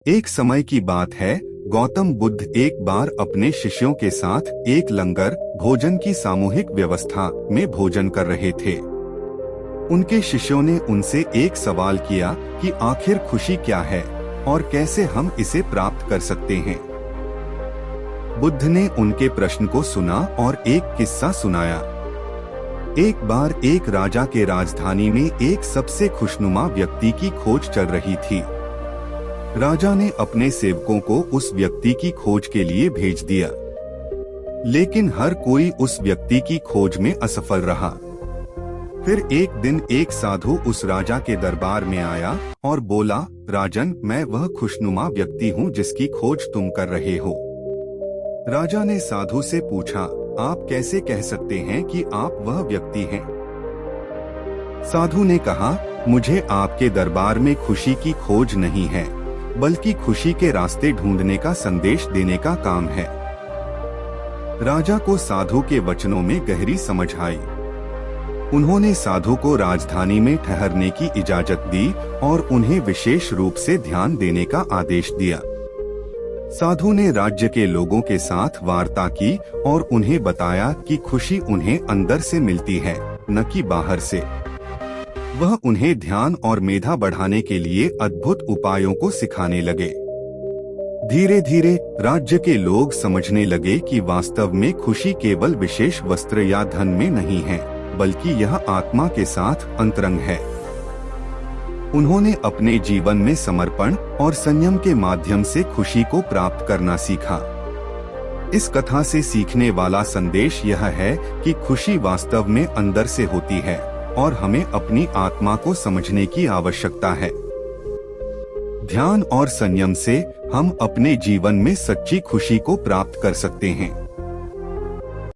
एक समय की बात है, गौतम बुद्ध एक बार अपने शिष्यों के साथ एक लंगर भोजन की सामूहिक व्यवस्था में भोजन कर रहे थे। उनके शिष्यों ने उनसे एक सवाल किया कि आखिर खुशी क्या है और कैसे हम इसे प्राप्त कर सकते हैं। बुद्ध ने उनके प्रश्न को सुना और एक किस्सा सुनाया। एक बार एक राजा के राजधानी में एक सबसे खुशनुमा व्यक्ति की खोज चल रही थी। राजा ने अपने सेवकों को उस व्यक्ति की खोज के लिए भेज दिया, लेकिन हर कोई उस व्यक्ति की खोज में असफल रहा। फिर एक दिन एक साधु उस राजा के दरबार में आया और बोला, राजन, मैं वह खुशनुमा व्यक्ति हूँ जिसकी खोज तुम कर रहे हो। राजा ने साधु से पूछा, आप कैसे कह सकते हैं कि आप वह व्यक्ति हैं? साधु ने कहा, मुझे आपके दरबार में खुशी की खोज नहीं है, बल्कि खुशी के रास्ते ढूंढने का संदेश देने का काम है। राजा को साधु के वचनों में गहरी समझ आई। उन्होंने साधु को राजधानी में ठहरने की इजाजत दी और उन्हें विशेष रूप से ध्यान देने का आदेश दिया। साधु ने राज्य के लोगों के साथ वार्ता की और उन्हें बताया कि खुशी उन्हें अंदर से मिलती है, न कि बाहर से। वह उन्हें ध्यान और मेधा बढ़ाने के लिए अद्भुत उपायों को सिखाने लगे। धीरे धीरे राज्य के लोग समझने लगे कि वास्तव में खुशी केवल विशेष वस्त्र या धन में नहीं है, बल्कि यह आत्मा के साथ अंतरंग है। उन्होंने अपने जीवन में समर्पण और संयम के माध्यम से खुशी को प्राप्त करना सीखा। इस कथा से सीखने वाला संदेश यह है कि खुशी वास्तव में अंदर से होती है और हमें अपनी आत्मा को समझने की आवश्यकता है। ध्यान और संयम से हम अपने जीवन में सच्ची खुशी को प्राप्त कर सकते हैं।